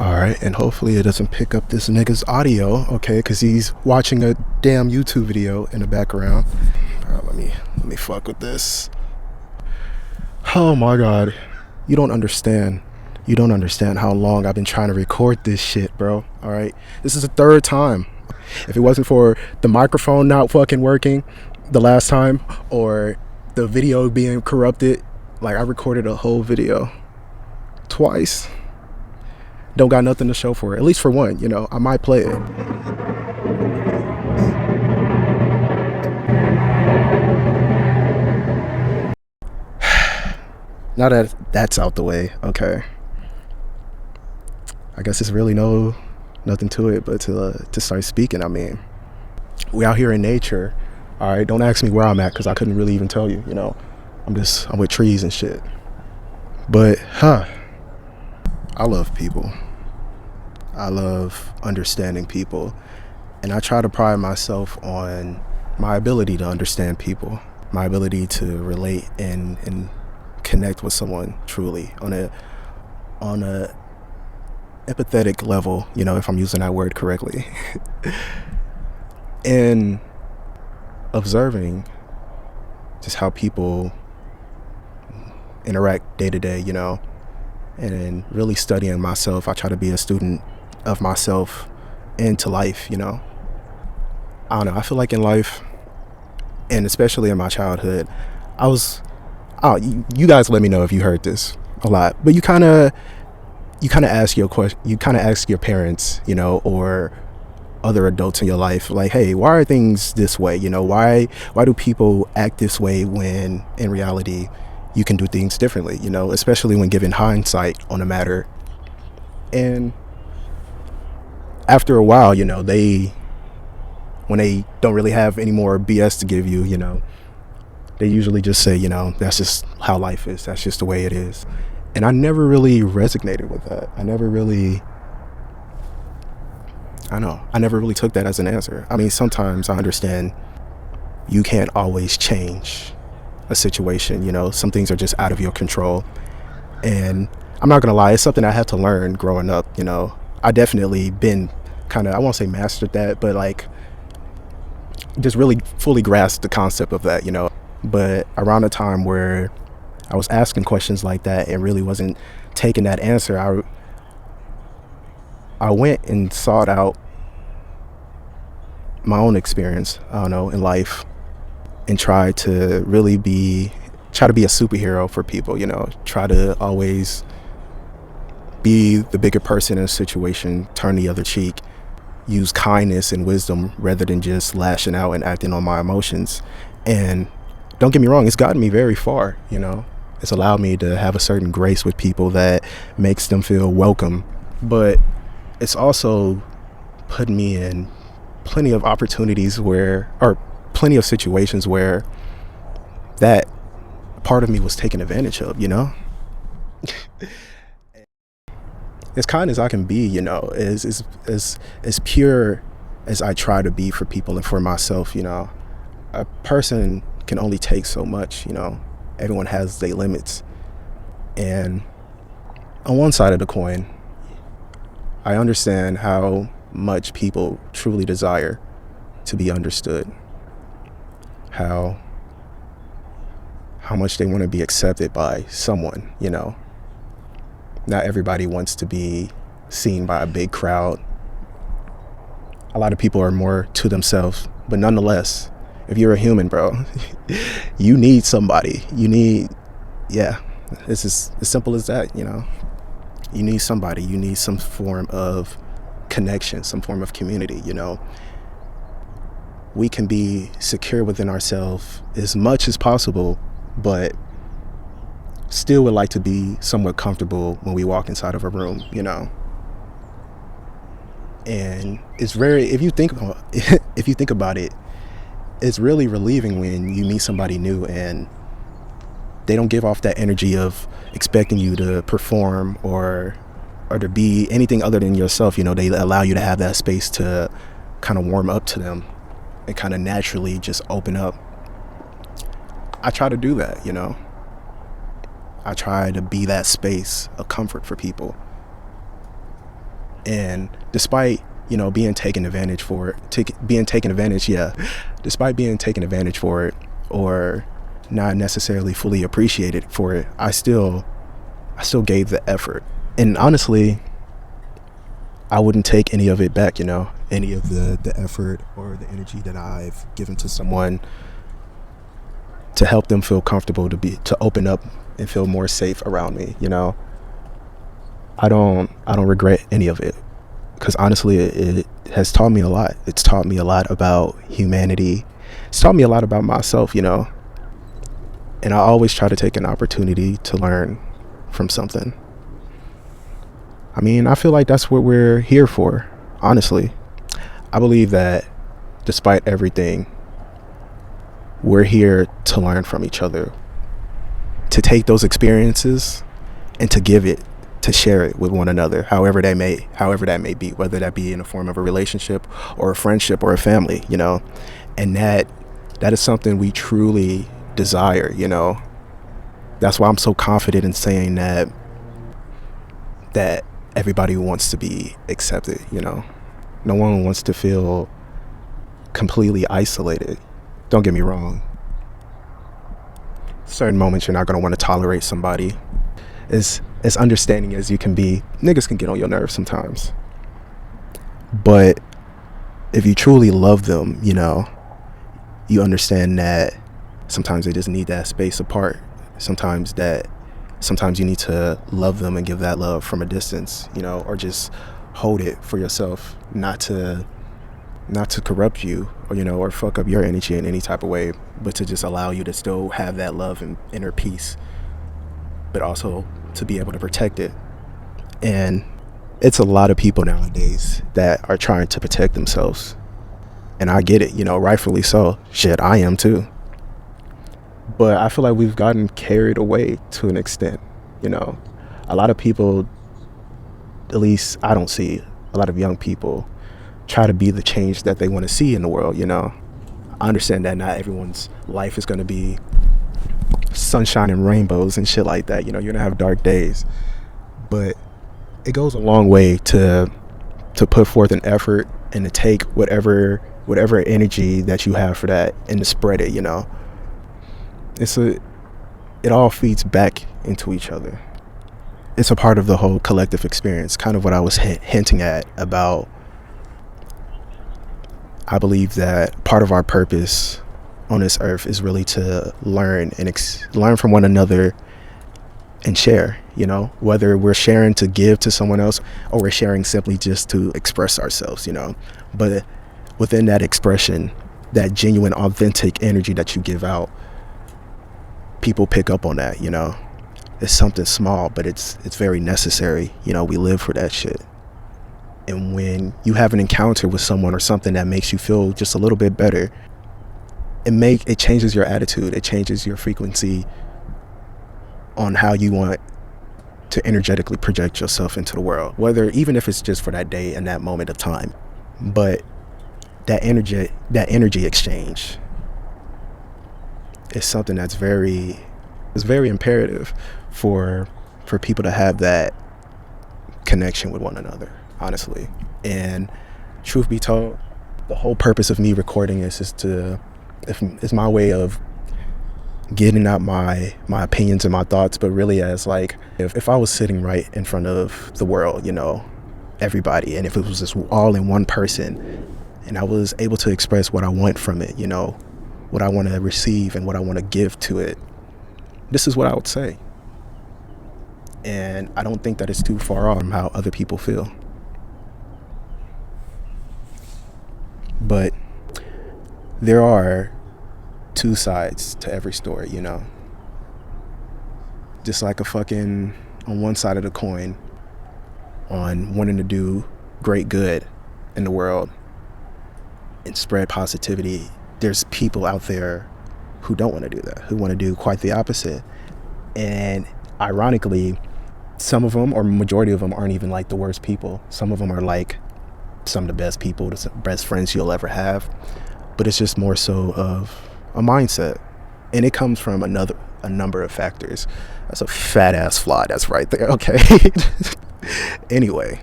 All right, and hopefully it doesn't pick up this nigga's audio, okay? Because he's watching a damn YouTube video in the background. All right, let me fuck with this. Oh my God, you don't understand. You don't understand how long I've been trying to record this shit, bro. All right, this is the third time. If it wasn't for the microphone not fucking working the last time, or the video being corrupted, like I recorded a whole video twice. Don't got nothing to show for it, at least for one, you know, I might play it. Now that that's out the way, okay. I guess there's really nothing to it but to start speaking. I mean, we out here in nature, all right? Don't ask me where I'm at because I couldn't really even tell you, you know. I'm with trees and shit. But, I love people. I love understanding people, and I try to pride myself on my ability to understand people, my ability to relate and connect with someone truly on a empathetic level, you know, if I'm using that word correctly. And observing just how people interact day to day, you know, and really studying myself. I try to be a student of myself into life, you know. I don't know, I feel like in life, and especially in my childhood, you guys let me know if you heard this a lot, but you kind of ask your parents, you know, or other adults in your life, like, hey, why are things this way, you know? Why do people act this way when in reality you can do things differently, you know, especially when given hindsight on a matter. And after a while, you know, when they don't really have any more BS to give you, you know, they usually just say, you know, that's just how life is. That's just the way it is. And I never really resonated with that. I never really took that as an answer. I mean, sometimes I understand you can't always change a situation, you know, some things are just out of your control. And I'm not gonna lie, it's something I had to learn growing up, you know. I definitely been I won't say mastered that, but like just really fully grasped the concept of that, you know. But around the time where I was asking questions like that and really wasn't taking that answer, I went and sought out my own experience, I don't know, in life, and tried to really be a superhero for people, you know, try to always be the bigger person in a situation, turn the other cheek, use kindness and wisdom rather than just lashing out and acting on my emotions. And don't get me wrong, it's gotten me very far, you know. It's allowed me to have a certain grace with people that makes them feel welcome. But it's also put me in plenty of situations where that part of me was taken advantage of, you know. As kind as I can be, you know, as pure as I try to be for people and for myself, you know, a person can only take so much, you know. Everyone has their limits. And on one side of the coin, I understand how much people truly desire to be understood, how much they want to be accepted by someone, you know. Not everybody wants to be seen by a big crowd. A lot of people are more to themselves, but nonetheless, if you're a human, bro, you need somebody. It's as simple as that, you know. You need somebody. You need some form of connection, some form of community, you know. We can be secure within ourselves as much as possible, but still would like to be somewhat comfortable when we walk inside of a room, you know. And it's very, if you think about it, it's really relieving when you meet somebody new and they don't give off that energy of expecting you to perform or to be anything other than yourself. You know, they allow you to have that space to kind of warm up to them and kind of naturally just open up. I try to do that, you know. I try to be that space of comfort for people. And despite, being taken advantage for it, being taken advantage, yeah, despite being taken advantage for it, or not necessarily fully appreciated for it, I still gave the effort. And honestly, I wouldn't take any of it back, any of the effort or the energy that I've given to someone to help them feel comfortable, to open up and feel more safe around me. I don't regret any of it, because honestly, it has taught me a lot. It's taught me a lot about humanity. It's taught me a lot about myself, and I always try to take an opportunity to learn from something. I mean, I feel like that's what we're here for, honestly. I believe that despite everything, we're here to learn from each other, to take those experiences and to share it with one another, however that may be, whether that be in the form of a relationship or a friendship or a family, and that is something we truly desire. That's why I'm so confident in saying that everybody wants to be accepted. No one wants to feel completely isolated. Don't get me wrong, certain moments you're not going to want to tolerate somebody. As understanding as you can be, niggas can get on your nerves sometimes, but if you truly love them, you understand that sometimes they just need that space apart. Sometimes you need to love them and give that love from a distance, or just hold it for yourself, not to corrupt you, or fuck up your energy in any type of way, but to just allow you to still have that love and inner peace, but also to be able to protect it. And it's a lot of people nowadays that are trying to protect themselves, and I get it, rightfully so. Shit, I am too. But I feel like we've gotten carried away to an extent. A lot of people, at least I don't see a lot of young people, try to be the change that they want to see in the world. I understand that not everyone's life is going to be sunshine and rainbows and shit like that. You're going to have dark days, but it goes a long way to put forth an effort and to take whatever energy that you have for that and to spread it. It all feeds back into each other. It's a part of the whole collective experience, kind of what I was hinting at about. I believe that part of our purpose on this earth is really to learn and learn from one another and share, whether we're sharing to give to someone else or we're sharing simply just to express ourselves, but within that expression, that genuine, authentic energy that you give out, people pick up on that. It's something small, but it's very necessary. We live for that shit. And when you have an encounter with someone or something that makes you feel just a little bit better, it changes your attitude. It changes your frequency on how you want to energetically project yourself into the world, even if it's just for that day and that moment of time. But that energy exchange is something that's very imperative for people to have that connection with one another, honestly. And truth be told, the whole purpose of me recording this is my way of getting out my opinions and my thoughts, but really as like, if I was sitting right in front of the world, everybody, and if it was just all in one person, and I was able to express what I want from it, what I want to receive and what I want to give to it, this is what I would say. And I don't think that it's too far off from how other people feel. But there are two sides to every story, just like on one side of the coin, on wanting to do great good in the world and spread positivity, there's people out there who don't want to do that, who want to do quite the opposite. And ironically, some of them, or majority of them, aren't even like the worst people. Some of them are like some of the best people, the best friends you'll ever have. But it's just more so of a mindset, and it comes from a number of factors. That's a fat ass fly that's right there. Okay. Anyway,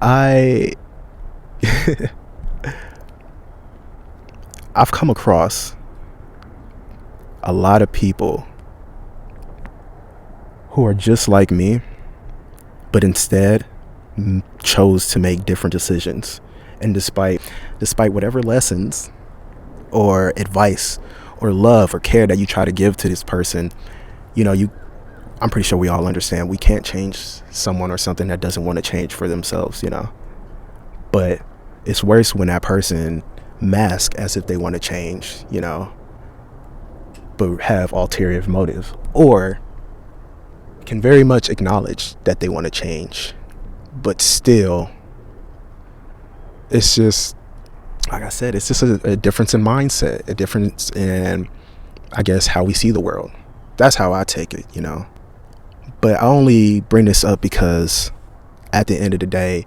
I I've come across a lot of people who are just like me, but instead chose to make different decisions. And despite whatever lessons or advice or love or care that you try to give to this person, you I'm pretty sure we all understand we can't change someone or something that doesn't want to change for themselves. But it's worse when that person mask as if they want to change, but have ulterior motives, or can very much acknowledge that they want to change, but still, it's just, like I said, it's just a difference in mindset, a difference in, I guess, how we see the world. That's how I take it. But I only bring this up because at the end of the day,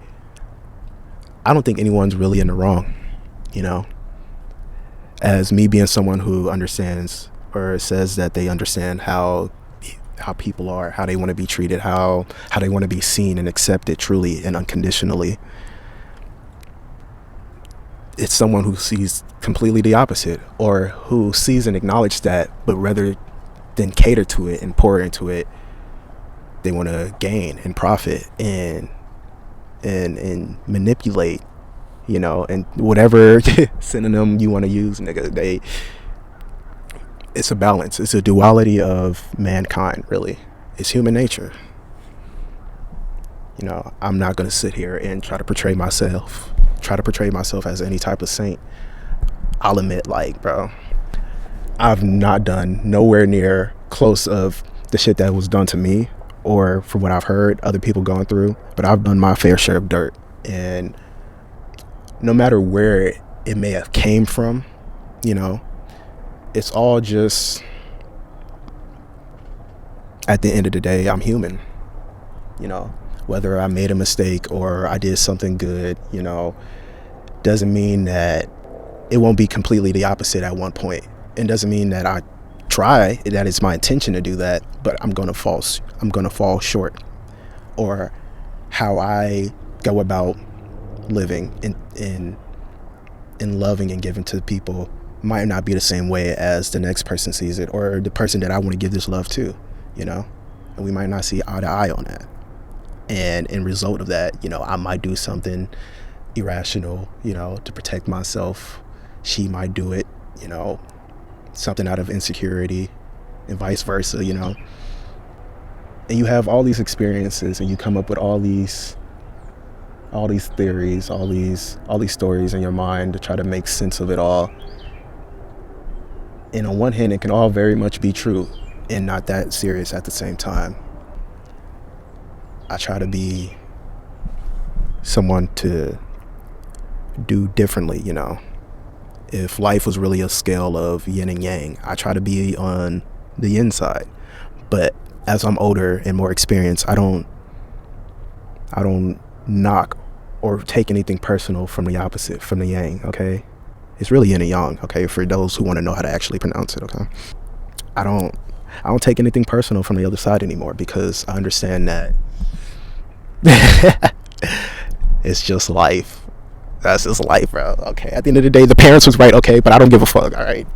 I don't think anyone's really in the wrong. As me being someone who understands or says that they understand how people are, how they want to be treated, how they want to be seen and accepted truly and unconditionally. It's someone who sees completely the opposite, or who sees and acknowledges that, but rather than cater to it and pour into it, they want to gain and profit and manipulate, and whatever synonym you want to use, nigga. It's a balance. It's a duality of mankind, really. It's human nature. I'm not going to sit here and try to portray myself as any type of saint. I'll admit, bro, I've not done nowhere near close of the shit that was done to me, or from what I've heard other people going through, but I've done my fair share of dirt. And no matter where it may have came from, it's all just, at the end of the day, I'm human. Whether I made a mistake or I did something good, doesn't mean that it won't be completely the opposite at one point. It doesn't mean that I try, that it's my intention to do that, but I'm gonna fall short. Or how I go about living in loving and giving to people might not be the same way as the next person sees it, or the person that I want to give this love to, and we might not see eye to eye on that. And in result of that, I might do something irrational, to protect myself. She might do it, something out of insecurity, and vice versa, And you have all these experiences, and you come up with all these theories, all these stories in your mind to try to make sense of it all. And on one hand, it can all very much be true and not that serious at the same time. I try to be someone to do differently, If life was really a scale of yin and yang, I try to be on the inside. But as I'm older and more experienced, I don't knock or take anything personal from the opposite, from the yang, okay? It's really yin and yang, okay, for those who want to know how to actually pronounce it, okay? I don't take anything personal from the other side anymore, because I understand that it's just life. That's just life, bro. Okay, at the end of the day, the parents was right, okay, but I don't give a fuck, all right?